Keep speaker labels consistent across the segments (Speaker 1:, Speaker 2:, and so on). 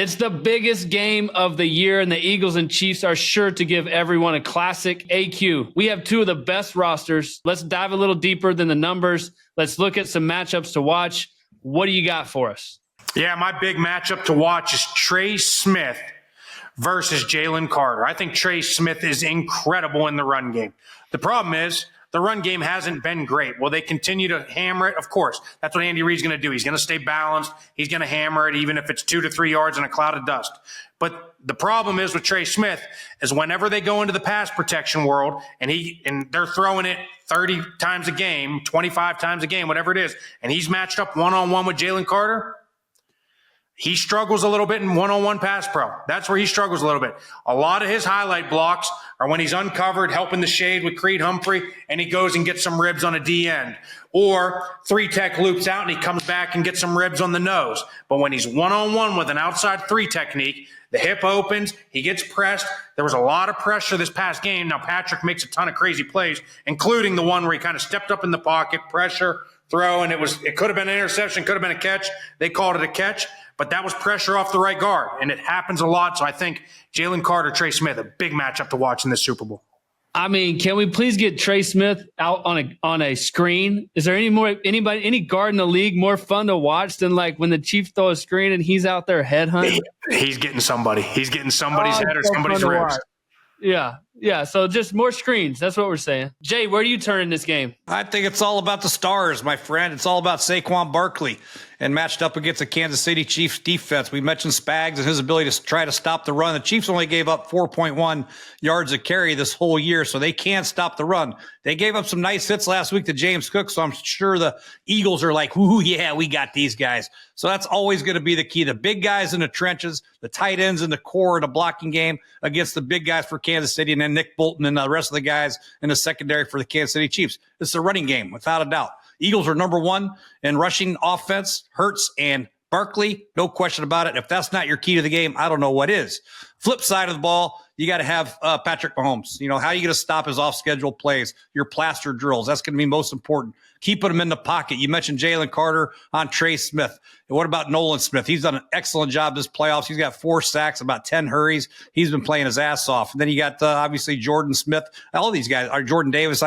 Speaker 1: It's the biggest game of the year, and the Eagles and Chiefs are sure to give everyone a classic AQ. We have two of the best rosters. Let's dive a little deeper than the numbers. Let's look at some matchups to watch. What do you got for us?
Speaker 2: Yeah, my big matchup to watch is Trey Smith versus Jalen Carter. I think Trey Smith is incredible in the run game. The problem is the run game hasn't been great. Will they continue to hammer it? Of course. That's what Andy Reid's going to do. He's going to stay balanced. He's going to hammer it, even if it's 2 to 3 yards in a cloud of dust. But the problem is with Trey Smith is whenever they go into the pass protection world and they're throwing it 30 times a game, 25 times a game, whatever it is, and he's matched up one-on-one with Jalen Carter, he struggles a little bit in one-on-one pass pro. That's where he struggles a little bit. A lot of his highlight blocks are when he's uncovered, helping the shade with Creed Humphrey, and he goes and gets some ribs on a D end. Or 3-tech loops out and he comes back and gets some ribs on the nose. But when he's one-on-one with an outside 3 technique, the hip opens, he gets pressed. There was a lot of pressure this past game. Now Patrick makes a ton of crazy plays, including the one where he kind of stepped up in the pocket, pressure, throw, and it could have been an interception, could have been a catch. They called it a catch. But that was pressure off the right guard, and it happens a lot. So I think Jalen Carter, Trey Smith, a big matchup to watch in this Super Bowl.
Speaker 1: I mean, can we please get Trey Smith out on a screen? Is there any guard in the league more fun to watch than like when the Chiefs throw a screen and he's out there headhunting?
Speaker 2: He's getting somebody. He's getting somebody's head or somebody's ribs.
Speaker 1: Yeah. So just more screens. That's what we're saying. Jay, where do you turn in this game?
Speaker 3: I think it's all about the stars, my friend. It's all about Saquon Barkley and matched up against the Kansas City Chiefs defense. We mentioned Spags and his ability to try to stop the run. The Chiefs only gave up 4.1 yards a carry this whole year, so they can't stop the run. They gave up some nice hits last week to James Cook, so I'm sure the Eagles are like, ooh, yeah, we got these guys. So that's always going to be the key. The big guys in the trenches, the tight ends in the core of the blocking game against the big guys for Kansas City, and then Nick Bolton and the rest of the guys in the secondary for the Kansas City Chiefs. It's a running game, without a doubt. Eagles are number one in rushing offense, Hurts and Barkley, no question about it. If that's not your key to the game, I don't know what is. Flip side of the ball, you got to have Patrick Mahomes. You know, how are you going to stop his off-schedule plays, your plaster drills? That's going to be most important. Keeping him in the pocket. You mentioned Jalen Carter on Trey Smith. And what about Nolan Smith? He's done an excellent job this playoffs. He's got 4 sacks, about 10 hurries. He's been playing his ass off. And then you got, obviously, Jordan Smith. All these guys, or Jordan Davis,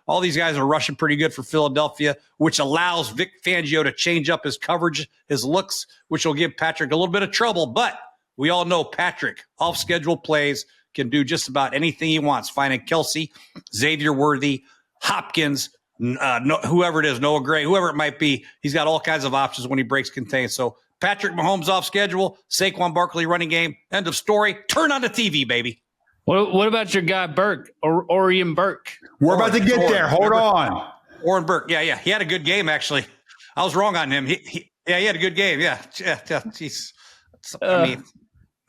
Speaker 3: all these guys are rushing pretty good for Philadelphia, which allows Vic Fangio to change up his coverage, his looks, which will give Patrick a little bit of trouble. But we all know Patrick, off-schedule plays, can do just about anything he wants. Finding Kelce, Xavier Worthy, Hopkins, whoever it is, Noah Gray, whoever it might be, he's got all kinds of options when he breaks contain. So Patrick Mahomes off schedule, Saquon Barkley running game, end of story. Turn on the TV, baby.
Speaker 1: What about your guy Burke, or Orion Burke?
Speaker 4: We're about to get there. Hold on.
Speaker 3: Oren Burke. Yeah. He had a good game, actually. I was wrong on him. He had a good game. Yeah. Jeez.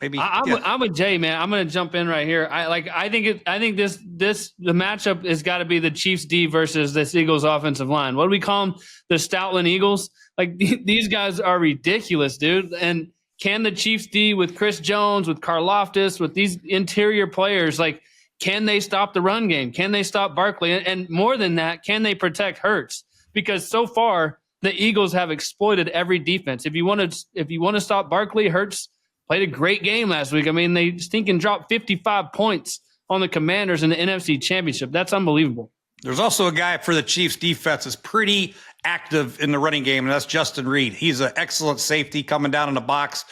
Speaker 3: Maybe
Speaker 1: I'm with Jay, man. I'm going to jump in right here. I think the matchup has got to be the Chiefs D versus this Eagles offensive line. What do we call them? The Stoutland Eagles. Like these guys are ridiculous, dude. And can the Chiefs D with Chris Jones, with Karlaftis, with these interior players, like can they stop the run game? Can they stop Barkley? And more than that, can they protect Hurts? Because so far the Eagles have exploited every defense. If you want to stop Barkley, Hurts played a great game last week. I mean, they stinking dropped 55 points on the Commanders in the NFC Championship. That's unbelievable.
Speaker 3: There's also a guy for the Chiefs defense that's pretty active in the running game, and that's Justin Reed. He's an excellent safety coming down in the box,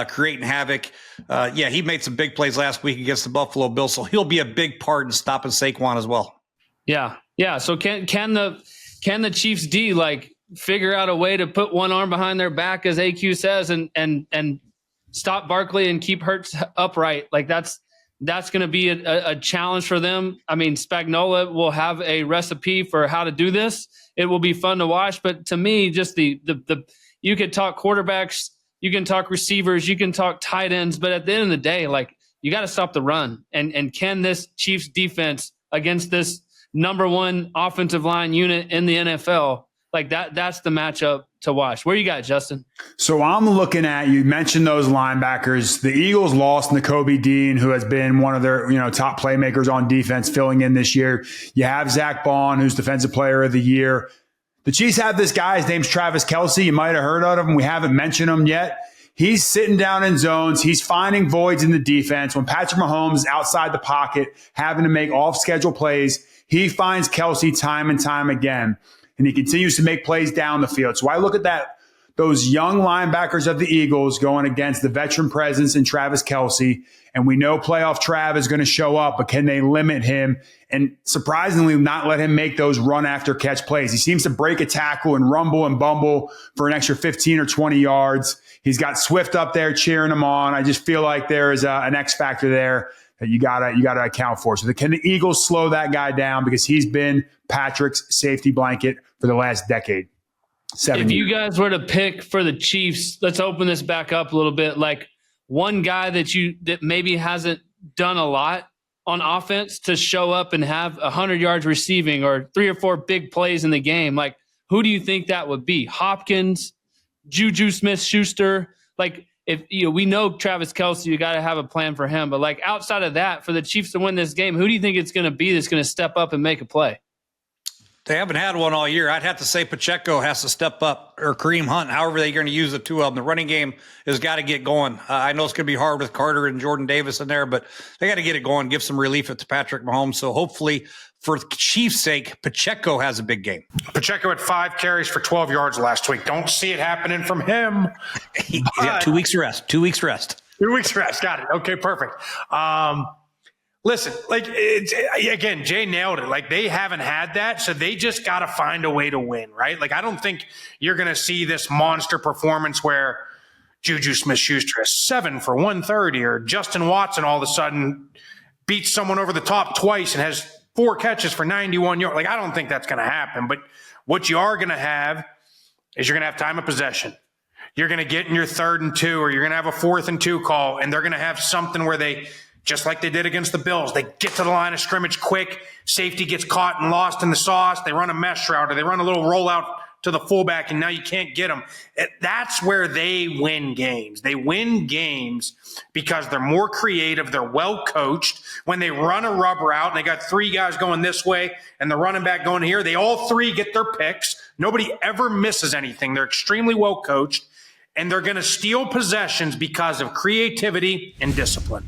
Speaker 3: creating havoc. He made some big plays last week against the Buffalo Bills, so he'll be a big part in stopping Saquon as well.
Speaker 1: Yeah. So can the Chiefs D like figure out a way to put one arm behind their back, as AQ says, and stop Barkley and keep Hurts upright? Like that's going to be a challenge for them. I mean, Spagnuolo will have a recipe for how to do this. It will be fun to watch. But to me, just the you could talk quarterbacks, you can talk receivers, you can talk tight ends, but at the end of the day, like you got to stop the run. And can this Chiefs defense against this number one offensive line unit in the NFL, like that's the matchup to watch. Where you got, Justin?
Speaker 4: So I'm looking at, you mentioned those linebackers. The Eagles lost Nakobe Dean, who has been one of their top playmakers on defense, filling in this year. You have Zach Bond, who's Defensive Player of the Year. The Chiefs have this guy. His name's Travis Kelce. You might have heard of him. We haven't mentioned him yet. He's sitting down in zones. He's finding voids in the defense. When Patrick Mahomes is outside the pocket, having to make off-schedule plays, he finds Kelce time and time again, and he continues to make plays down the field. So I look at those young linebackers of the Eagles going against the veteran presence in Travis Kelce, and we know playoff Trav is going to show up, but can they limit him and surprisingly not let him make those run-after-catch plays? He seems to break a tackle and rumble and bumble for an extra 15 or 20 yards. He's got Swift up there cheering him on. I just feel like there is an X factor there that you gotta account for. So can the Eagles slow that guy down, because he's been Patrick's safety blanket for the last decade? 7 years.
Speaker 1: If you guys were to pick for the Chiefs, let's open this back up a little bit. Like one guy that maybe hasn't done a lot on offense to show up and have 100 yards receiving or 3 or 4 big plays in the game. Like, who do you think that would be? Hopkins, Juju Smith-Schuster? Like, if we know Travis Kelce, you got to have a plan for him. But like outside of that, for the Chiefs to win this game, who do you think it's going to be that's going to step up and make a play?
Speaker 3: They haven't had one all year. I'd have to say Pacheco has to step up, or Kareem Hunt, however they're going to use the two of them. The running game has got to get going. I know it's going to be hard with Carter and Jordan Davis in there, but they got to get it going, give some relief to Patrick Mahomes. So hopefully, for the Chiefs' sake, Pacheco has a big game.
Speaker 2: Pacheco had 5 carries for 12 yards last week. Don't see it happening from him.
Speaker 3: He got 2 weeks rest. 2 weeks rest.
Speaker 2: 2 weeks rest. Got it. Okay, perfect. Listen, like, again, Jay nailed it. Like, they haven't had that, so they just got to find a way to win, right? Like, I don't think you're going to see this monster performance where Juju Smith-Schuster has 7 for 130, or Justin Watson all of a sudden beats someone over the top twice and has 4 catches for 91 yards. Like, I don't think that's going to happen. But what you are going to have is you're going to have time of possession. You're going to get in your 3rd and 2, or you're going to have a 4th and 2 call, and they're going to have something where they – just like they did against the Bills, they get to the line of scrimmage quick. Safety gets caught and lost in the sauce. They run a mesh route, or they run a little rollout to the fullback, and now you can't get them. That's where they win games. They win games because they're more creative. They're well coached. When they run a rub route and they got 3 guys going this way and the running back going here, they all 3 get their picks. Nobody ever misses anything. They're extremely well coached, and they're going to steal possessions because of creativity and discipline.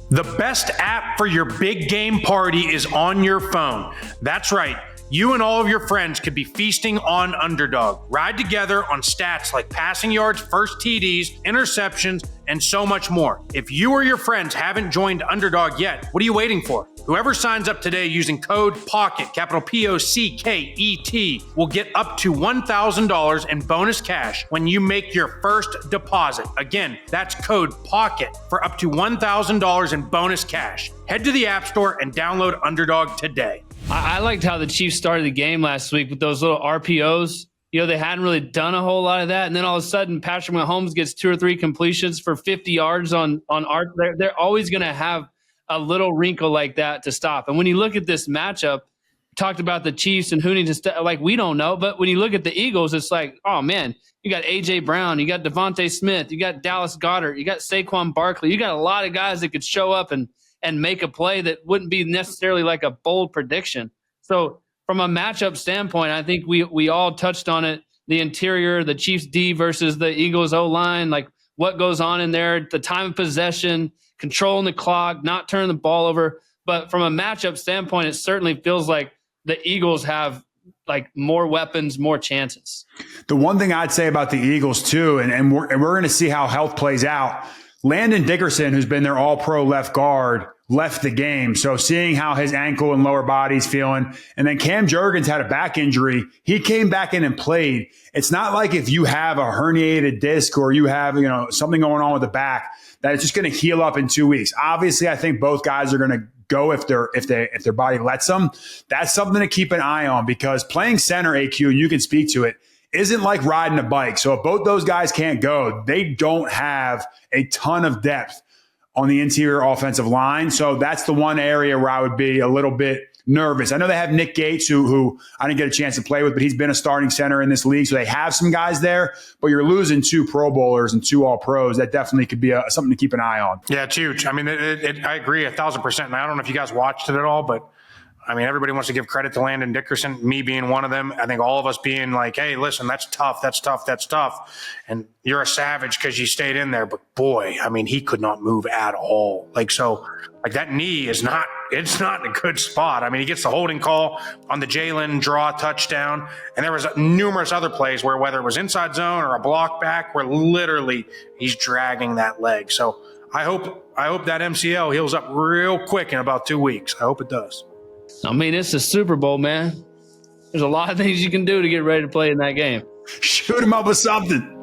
Speaker 2: The best app for your big game party is on your phone. That's right. You and all of your friends could be feasting on Underdog. Ride together on stats like passing yards, first TDs, interceptions, and so much more. If you or your friends haven't joined Underdog yet, what are you waiting for? Whoever signs up today using code POCKET, capital P-O-C-K-E-T, will get up to $1,000 in bonus cash when you make your first deposit. Again, that's code POCKET for up to $1,000 in bonus cash. Head to the App Store and download Underdog today.
Speaker 1: I liked how the Chiefs started the game last week with those little RPOs. They hadn't really done a whole lot of that. And then all of a sudden, Patrick Mahomes gets 2 or 3 completions for 50 yards on arc. They're always going to have a little wrinkle like that to stop. And when you look at this matchup, talked about the Chiefs and who needs to like, we don't know. But when you look at the Eagles, it's like, oh, man, you got A.J. Brown, you got Devontae Smith, you got Dallas Goedert, you got Saquon Barkley. You got a lot of guys that could show up and make a play that wouldn't be necessarily like a bold prediction. So from a matchup standpoint, I think we all touched on it. The interior, the Chiefs D versus the Eagles O-line, like what goes on in there, the time of possession, controlling the clock, not turning the ball over. But from a matchup standpoint, it certainly feels like the Eagles have like more weapons, more chances.
Speaker 4: The one thing I'd say about the Eagles too, and we're going to see how health plays out. Landon Dickerson, who's been their all-pro left guard, left the game. So seeing how his ankle and lower body's feeling. And then Cam Jurgens had a back injury. He came back in and played. It's not like if you have a herniated disc or you have, something going on with the back that it's just going to heal up in 2 weeks. Obviously, I think both guys are going to go if their body lets them. That's something to keep an eye on, because playing center, AQ, and you can speak to it, isn't like riding a bike. So if both those guys can't go, they don't have a ton of depth on the interior offensive line. So that's the one area where I would be a little bit nervous. I know they have Nick Gates, who I didn't get a chance to play with, but he's been a starting center in this league. So they have some guys there, but you're losing 2 Pro Bowlers and 2 All-Pros. That definitely could be something to keep an eye on.
Speaker 2: Yeah, it's huge. I mean, I agree 1,000%. And I don't know if you guys watched it at all, but I mean, everybody wants to give credit to Landon Dickerson, me being one of them. I think all of us being like, hey, listen, that's tough. That's tough. That's tough. And you're a savage because you stayed in there. But boy, I mean, he could not move at all. Like, so like that knee is not, it's not in a good spot. I mean, he gets the holding call on the Jalen draw touchdown. And there was numerous other plays where whether it was inside zone or a block back, where literally he's dragging that leg. So I hope that MCL heals up real quick in about 2 weeks. I hope it does.
Speaker 1: I mean, it's the Super Bowl, man. There's a lot of things you can do to get ready to play in that game.
Speaker 4: Shoot him up with something.